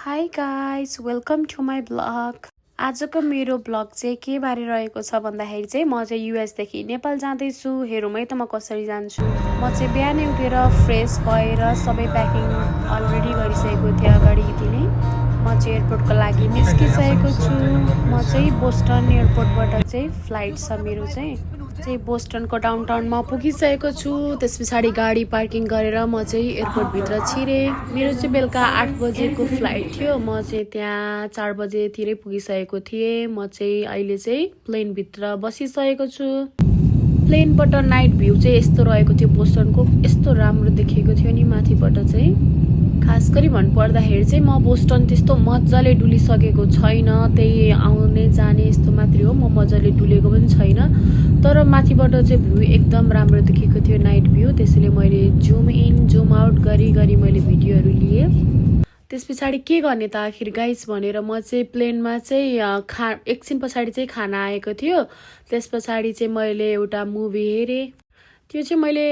High guys welcome to my blog. आजको मेरो blog चाहिँ के बारे रहेको छ भन्दाखेरि चाहिँ म चाहिँ युएसदेखि नेपाल जाँदैछु। हेरौँ है त म कसरी जान्छु। म चाहिँ बिहानै उठेर फ्रेस भएर सबै प्याकिङ अलरेडी गरिसकेको थिएँ अगाडिदेखि नै। म चाहिँ एयरपोर्टको लागि निस्किसकेको छु। म चाहिँ बोस्टन एयरपोर्टबाट चाहिँ फ्लाइट छ मेरो चाहिँ बोस्टनको डाउनटाउनमा पुगिसकेको छु। त्यस पछाडि गाडी पार्किङ गरेर म चाहिँ एयरपोर्टभित्र छिरेँ। मेरो चाहिँ बेलुका 8 बजेको फ्लाइट थियो। म चाहिँ त्यहाँ 4 बजेतिरै पुगिसकेको थिएँ। म चाहिँ अहिले चाहिँ प्लेनभित्र बसिसकेको छु। प्लेनबाट नाइट भ्यू चाहिँ यस्तो रहेको थियो। बोस्टनको यस्तो राम्रो देखेको थियो नि माथिबाट चाहिँ। खास गरी भन्नुपर्दाखेरि चाहिँ म बोस्टन त्यस्तो मजाले डुलिसकेको छैन। त्यही आउने जाने यस्तो मात्रै हो। म मजाले डुलेको पनि छैन। तर माथिबाट चाहिँ भ्यू एकदम राम्रो देखेको थियो नाइट भ्यू। त्यसैले मैले जुम इन जुम आउट गरी मैले भिडियोहरू लिएँ। त्यस पछाडि के गर्ने त आखिर गाइस भनेर म चाहिँ प्लेनमा चाहिँ एकछिन पछाडि चाहिँ खाना आएको थियो। त्यस पछाडि चाहिँ मैले एउटा मुभी हेरेँ। त्यो चाहिँ मैले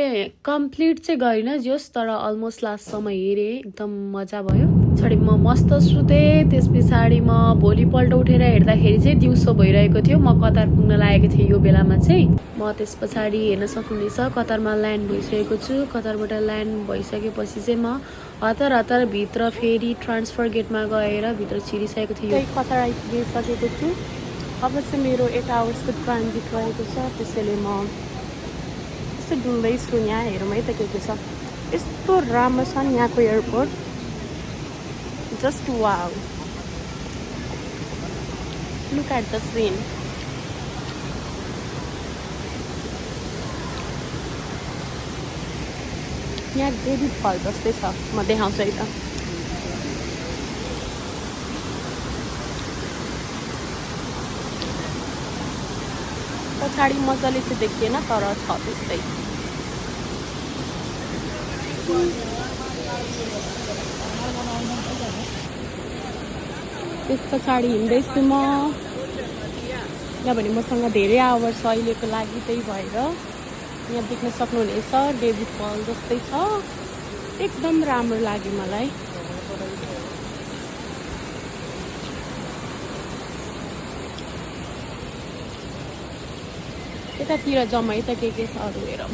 कम्प्लिट चाहिँ गरिनँ जोस्, तर अलमोस्ट लास्टसम्म हेरेँ। एकदम मजा भयो। पछाडि म मस्त सुतेँ। त्यस पछाडि म भोलिपल्ट उठेर हेर्दाखेरि चाहिँ दिउँसो भइरहेको थियो। म कतार पुग्न लागेको थिएँ यो बेलामा चाहिँ। म त्यस पछाडि हेर्न सक्नुहुनेछ कतारमा ल्यान्ड भइसकेको छु। कतारबाट ल्यान्ड भइसकेपछि चाहिँ म हतार भित्र फेरि ट्रान्सफर गेटमा गएर भित्र छिरिसकेको थिएँ। कतार आइपुगिसकेको छु। अब चाहिँ मेरो 8 आवर्सको ट्रान्जिट रहेको छ। त्यसैले म यस्तो डुल्दैछु। यहाँ हेरौँ है त के छ। यस्तो राम्रो छ नि यहाँको airport. Just wow, look at the scene. यहाँ डेभिड फल जस्तै छ। म देखाउँछु है त। पछाडि मजाले चाहिँ देखिएन, तर छ त्यस्तै। त्यस पछाडि हिँड्दैछु म। किनभने मसँग धेरै आवर छ अहिलेको लागि, त्यही भएर यहाँ देख्न सक्नुहुनेछ डेभिड फल जस्तै छ। एकदम राम्रो लाग्यो मलाई। यतातिर जम्मै त के छ अरू हेरौँ।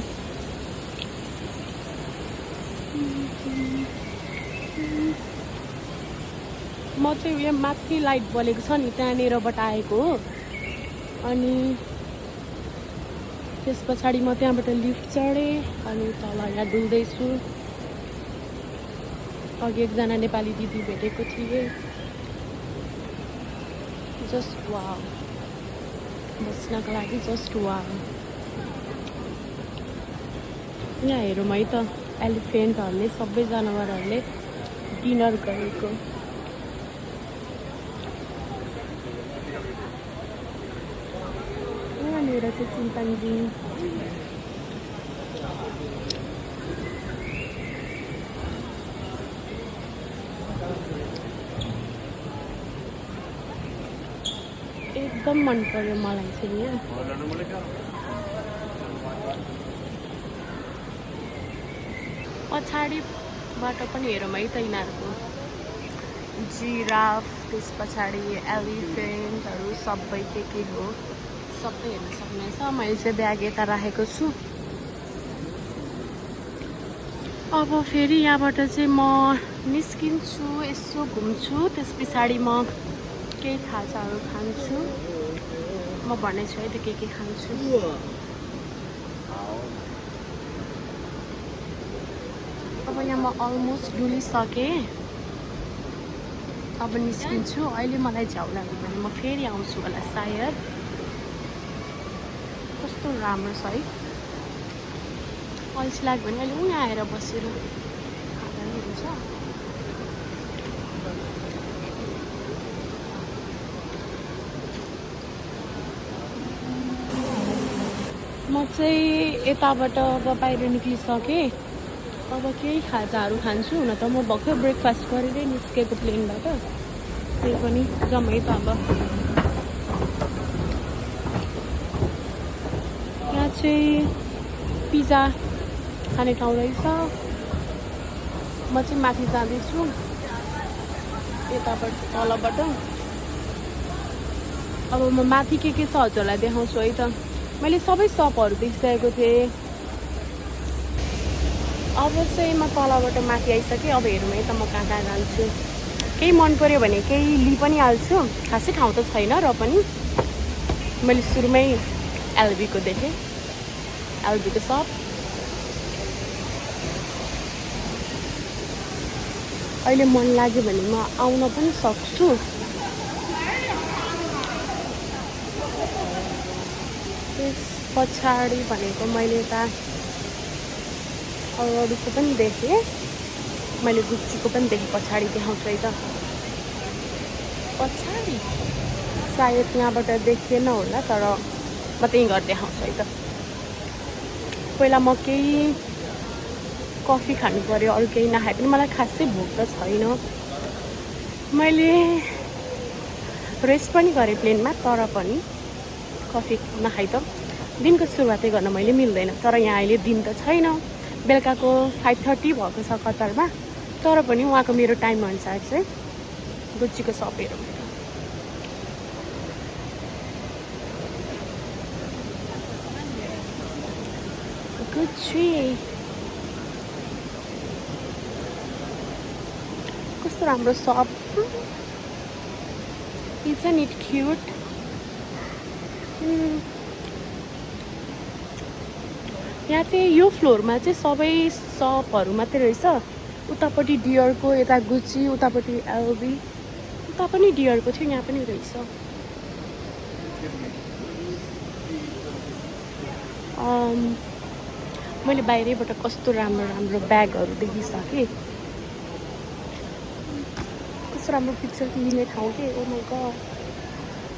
म चाहिँ यहाँ माथि लाइट बलेको छ नि त्यहाँनिरबाट आएको हो। अनि त्यस पछाडि म त्यहाँबाट लिफ्ट चढेँ अनि तल यहाँ डुल्दैछु। अघि एकजना नेपाली दिदी भेटेको थिएँ। जस्ट वाउ, बस्नको लागि जस्ट वाउ। यहाँ हेरौँ है त एलिफेन्टहरूले सबै जनावरहरूले डिनर गरेको। यहाँनिर चाहिँ चिम्पान्जी। एकदम मन पर्यो मलाई चाहिँ यहाँ। पछाडिबाट पनि हेरौँ है त यिनीहरूको जिराफ, त्यस पछाडि एलिफेन्टहरू सबै के हो सबै हेर्न सक्नुहुनेछ। मैले चाहिँ ब्याग यता राखेको छु। अब फेरि यहाँबाट चाहिँ म निस्किन्छु, यसो घुम्छु। त्यस पछाडि म केही खाजाहरू खान्छु। म भन्नेछु है त के खान्छु। अब यहाँ म अलमोस्ट डुलिसकेँ। अब निस्किन्छु। अहिले मलाई झ्याउ लाग्यो भने म फेरि आउँछु होला सायद। कस्तो राम्रो छ है। अल्छी लाग्यो भने अहिले उहाँ आएर बसेर खाँदा पनि हुन्छ। म चाहिँ यताबाट अब बाहिर निक्लिसकेँ। अब केही खाजाहरू खान्छु। हुन त म भर्खर ब्रेकफास्ट गरेरै निस्केको प्लेनबाट। त्यही पनि जम्मै त अब यहाँ चाहिँ पिज्जा खाने ठाउँ रहेछ। म चाहिँ माथि जाँदैछु। यताबाट तलबाट अब म माथि के छ हजुरलाई देखाउँछु है त मैले सबै सपहरू देखिसकेको थिएँ अब चाहिँ म तलबाट माथि आइसकेँ अब हेरौँ है त म कहाँ कहाँ जान्छु केही मन पर्यो भने केही लिइ पनि हाल्छु खासै ठाउँ त छैन र पनि मैले सुरुमै एलबीको देखेँ एलबीको सप अहिले मन लाग्यो भने म आउन पनि सक्छु त्यस पछाडि भनेको मैले त अरूको पनि देखेँ मैले गुच्चीको पनि देखेँ पछाडि देखाउँछु है त पछाडि सायद यहाँबाट देखिएन होला तर म त्यहीँ घर देखाउँछु है त पहिला म केही कफी खानु पर्यो अरू केही नखाए पनि मलाई खासै भोक त छैन मैले रेस्ट पनि गरेँ प्लेनमा तर पनि कफी नखाइ त दिनको सुरुवातै गर्न मैले मिल्दैन तर यहाँ अहिले दिन त छैन बेलुकाको 5:30 भएको छ कतारमा तर पनि उहाँको मेरो टाइम अनुसार चाहिँ गुच्चीको सप हेरौँ गुच्ची कस्तो राम्रो सप Isn't it cute? यहाँ चाहिँ यो फ्लोरमा चाहिँ सबै सपहरू मात्रै रहेछ उतापट्टि डियरको यता गुच्ची उतापट्टि एलबी उता पनि डियरको थियो यहाँ पनि रहेछ मैले बाहिरैबाट कस्तो राम्रो राम्रो ब्यागहरू देखिसकेँ कस्तो राम्रो पिक्चर लिने ठाउँ के ओ माइ गॉड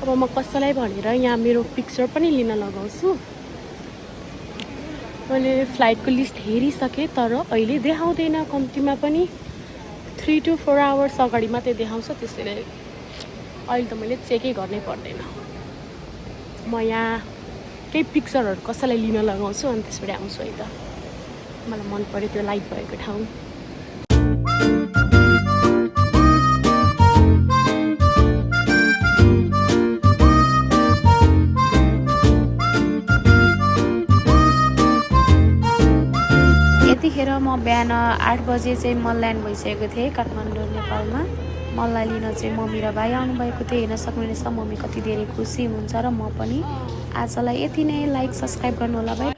अब म कसैलाई भनेर यहाँ मेरो पिक्चर पनि लिन लगाउँछु मैले फ्लाइटको लिस्ट हेरिसकेँ तर अहिले देखाउँदैन कम्तीमा पनि 3 to 4 आवर्स अगाडि मात्रै देखाउँछ त्यसैले अहिले त मैले चेकै गर्नै पर्दैन म यहाँ केही पिक्चरहरू कसैलाई लिन लगाउँछु अनि त्यसबाट आउँछु है त मलाई मन पर्यो त्यो लाइट भएको ठाउँ यतिखेर म बिहान 8 बजे चाहिँ मलल्यान्ड भइसकेको थिएँ काठमाडौँ नेपालमा मलाई लिन चाहिँ मम्मी र भाइ आउनुभएको थियो हेर्न सक्नुहुनेछ मम्मी कति धेरै खुसी हुनुहुन्छ र म पनि आजलाई यति नै लाइक सब्सक्राइब गर्नु होला भाइ